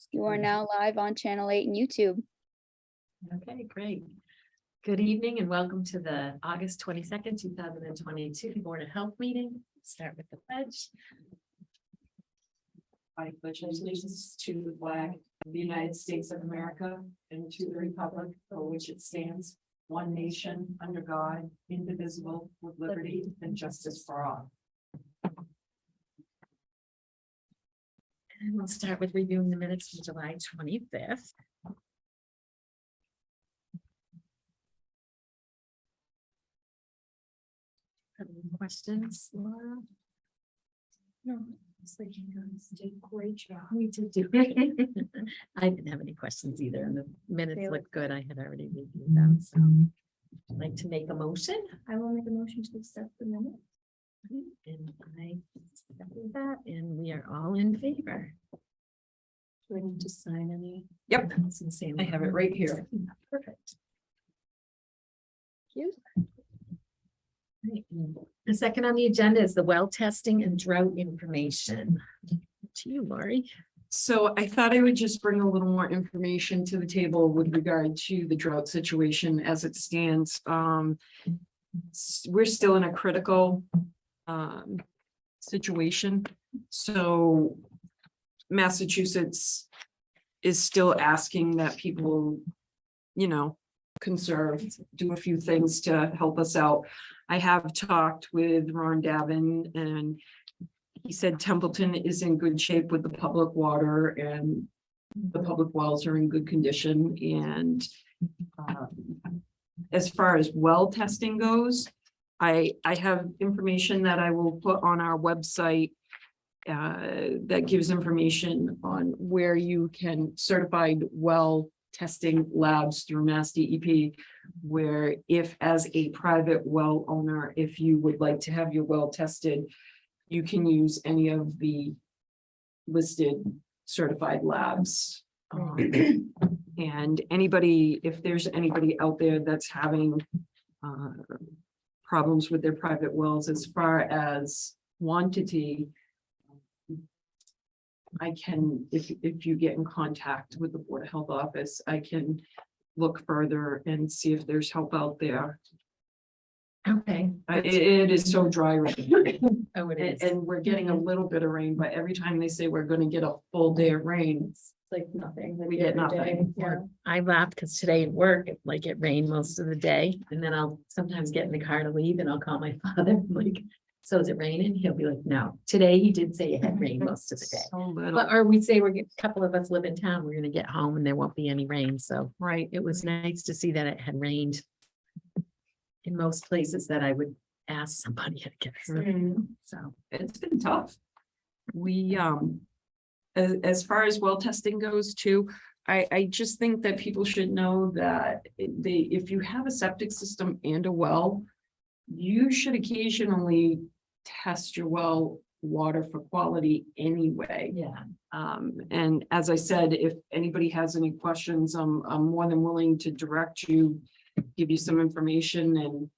You are now live on Channel 8 and YouTube. Okay, great. Good evening and welcome to the August 22nd, 2022 Board of Health meeting. Start with the pledge. I pledge allegiance to the flag of the United States of America and to the republic for which it stands, one nation, under God, indivisible, with liberty and justice for all. And we'll start with reviewing the minutes from July 25th. Any questions, Laura? No, it's like you guys did a great job. We did do. I didn't have any questions either, and the minutes looked good. I had already reviewed them, so I'd like to make a motion. I will make a motion to accept the minute. And I second that, and we are all in favor. Do I need to sign any? Yep, I have it right here. Perfect. You? Right, and the second on the agenda is the well testing and drought information. To you, Lori. So I thought I would just bring a little more information to the table with regard to the drought situation as it stands. We're still in a critical situation. So Massachusetts is still asking that people, conserve, do a few things to help us out. I have talked with Ron Davin and he said Templeton is in good shape with the public water and the public wells are in good condition. And as far as well testing goes, I have information that I will put on our website that gives information on where you can certified well testing labs through Mass DEP, where if as a private well owner, if you would like to have your well tested, you can use any of the listed certified labs. And anybody, if there's anybody out there that's having problems with their private wells as far as quantity, I can, if you get in contact with the Board of Health office, I can look further and see if there's help out there. Okay. It is so dry right now. Oh, it is. And we're getting a little bit of rain, but every time they say we're gonna get a full day of rain, It's like nothing. we get nothing. Yeah. I laughed because today at work, it rained most of the day, and then I'll sometimes get in the car to leave and I'll call my father, I'm like, so is it raining? He'll be like, no. Today he did say it had rained most of the day. So little. But, or we'd say a couple of us live in town, we're gonna get home and there won't be any rain, so Right. it was nice to see that it had rained in most places that I would ask somebody, I guess. So, It's been tough. We, as far as well testing goes too, I just think that people should know that if you have a septic system and a well, you should occasionally test your well water for quality anyway. yeah, And as I said, if anybody has any questions, I'm more than willing to direct you, give you some information and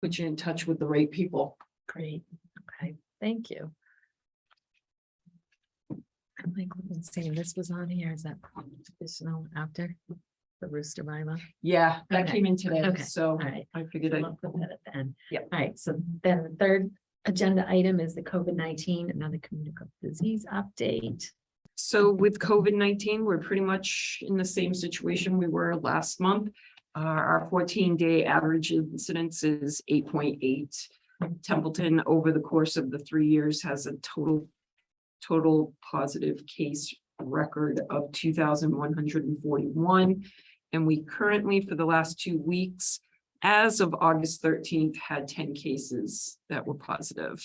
put you in touch with the right people. great. Okay, thank you. I'm like, saying this was on here, is that additional after the rooster bylaw? Yeah, that Okay. came in today, Okay. so All right. I figured So I, I'll put that at the end. Yep. All right, so then the third agenda item is the COVID-19, another communicable disease update. so with COVID-19, we're pretty much in the same situation we were last month. Our 14-day average incidence is 8.8. Templeton, over the course of the 3 years, has a total positive case record of 2,141. And we currently, for the last 2 weeks, as of August 13th, had 10 cases that were positive.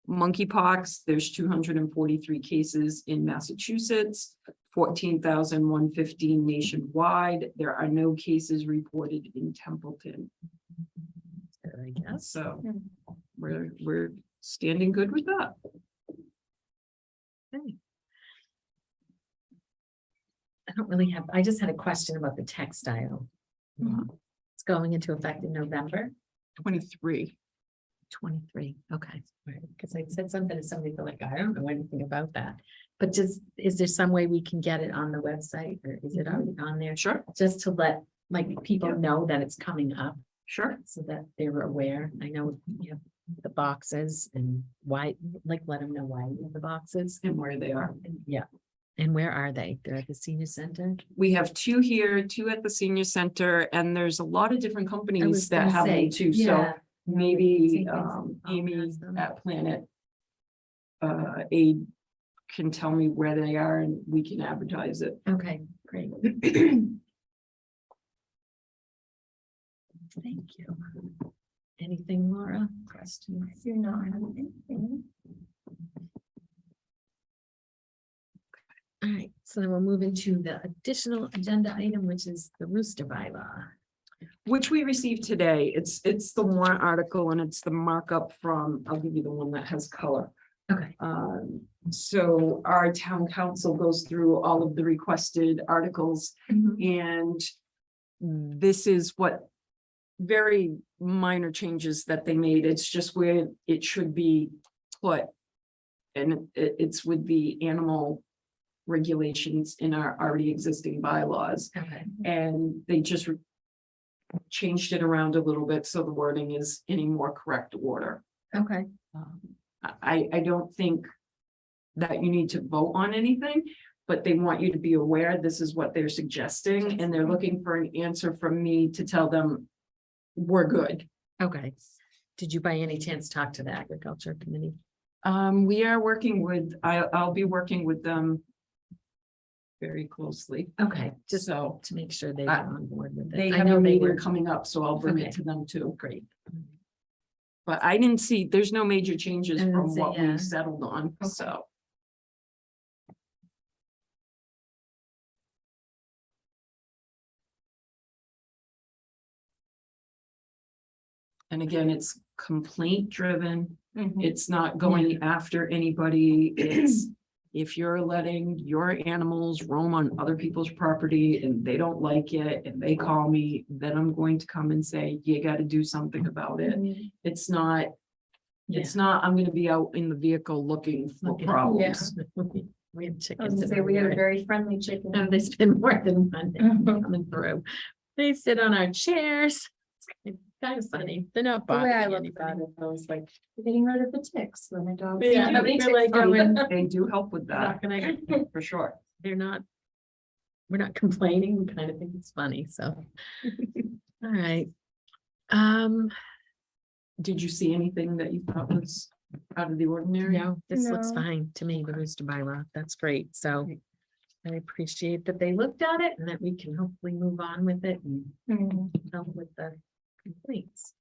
Monkeypox, there's 243 cases in Massachusetts, 14,115 nationwide. There are no cases reported in Templeton. I guess. So we're standing good with that. Okay. I don't really have, I just had a question about the textile. Mhm. It's going into effect in November. 23. 23, okay, right, because I said something to somebody, they're like, I don't know anything about that. But just, is there some way we can get it on the website, or is it already on there? Sure, Just to let, like, people Yeah. know that it's coming up, sure. so that they're aware. I know, you have the boxes and why, like, let them know why you have the boxes. And where they are. And yeah, and where are they? They're at the senior center? We have 2 here, 2 at the senior center, and there's a lot of different companies that have them too, so maybe Same things. I'll Amy ask them. at Planet Aid can tell me where they are and we can advertise it. Okay, great. Thank you. Anything, Laura? Questions? You're not having anything. All right, so then we'll move into the additional agenda item, which is the rooster bylaw. Which we received today. It's the warrant article and it's the markup from, I'll give you the one that has color. Okay. So our town council goes through all of the requested articles and this is what very minor changes that they made. It's just where it should be put. And it's with the animal regulations in our already existing bylaws. Okay. And they just changed it around a little bit, so the wording is in a more correct order. Okay. I don't think that you need to vote on anything, but they want you to be aware this is what they're suggesting, and they're looking for an answer from me to tell them we're good. Okay. Did you by any chance talk to the agriculture committee? We are working with, I'll be working with them very closely. Okay, just So to make sure they're on board with it. they I have know a they meeting were coming up, so I'll bring Okay. it to them too. great. But I didn't see, there's no major changes I didn't from see, what yeah. we settled on, Okay. so. And again, it's complaint driven. It's not going after anybody. It's if you're letting your animals roam on other people's property and they don't like it and they call me, then I'm going to come and say, you got to do something about it. It's not, I'm gonna be out in the vehicle looking for Okay. problems. We have I was chickens. gonna say, we had a very friendly chicken. And they spend more than one day coming through. They sit on our chairs. It's kind of funny. They're not The way I bothering look at anybody. it, I was like, we're getting rid of the ticks, when my dog. They do, they're like going- They do help with Not that, gonna- for sure. They're not, we're not complaining. We kind of think it's funny, so. All right. Did you see anything that you thought was out of the ordinary? No, this looks No. fine to me, the rooster bylaw. That's great. So I appreciate that they looked at it and that we can hopefully move on with it and help with the complaints.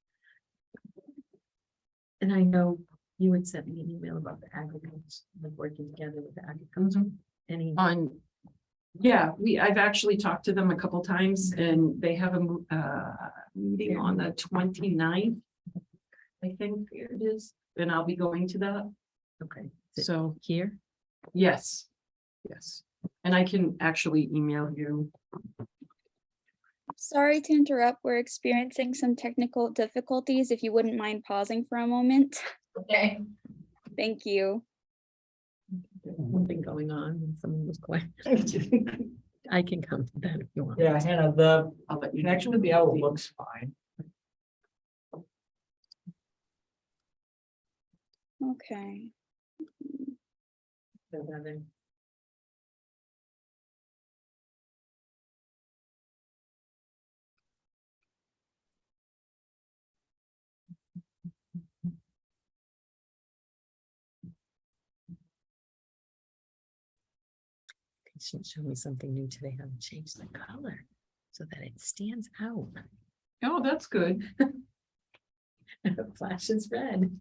And I know you had sent me an email about the agriculture, like working together with the agriculture. Any, Yeah, I've actually talked to them a couple times and they have a meeting on the 29th. I think it is, and I'll be going to that. okay, is it So, here? yes, yes. And I can actually email you. Sorry to interrupt. We're experiencing some technical difficulties. If you wouldn't mind pausing for a moment. Okay. Thank you. Something going on and someone was quiet. I can come to that if you want. Yeah, Hannah, the I'll let you connection to the owl looks fine. Okay. So then- They should show me something new today, how to change the color so that it stands out. Oh, that's good. It flashes red.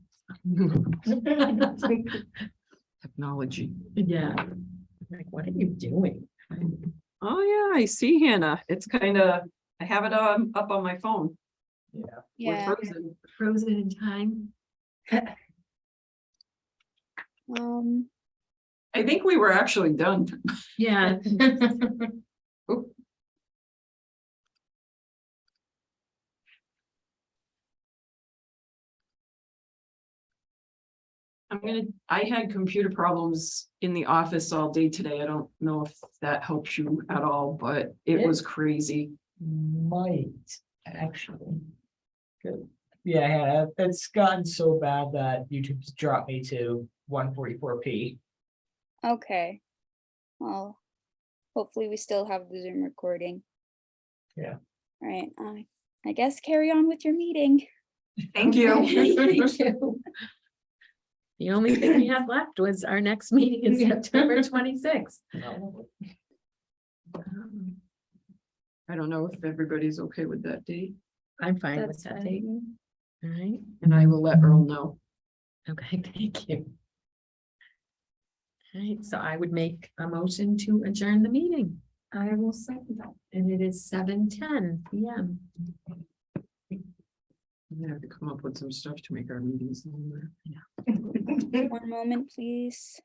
Technology. Yeah. Like, what are you doing? Oh, yeah, I see, Hannah. It's kind of, I have it up on my phone. Yeah. We're Yeah. frozen. Frozen in time? I think we were actually done. Yeah. I had computer problems in the office all day today. I don't know if that helps you at all, but it was crazy. Might, actually. Good. Yeah, it's gotten so bad that YouTube's dropped me to 144p. Okay. Well, hopefully we still have the Zoom recording. Yeah. All right, I guess carry on with your meeting. Thank you. Thank you. The only thing we have left was our next meeting is September 26th. I don't know if everybody's okay with that date, I'm fine with That's that date. fine. All right, and I will let Earl know. okay, thank you. All right, so I would make a motion to adjourn the meeting. I will second that. And it is 7:10 PM. I'm gonna have to come up with some stuff to make our meetings longer. One moment, please.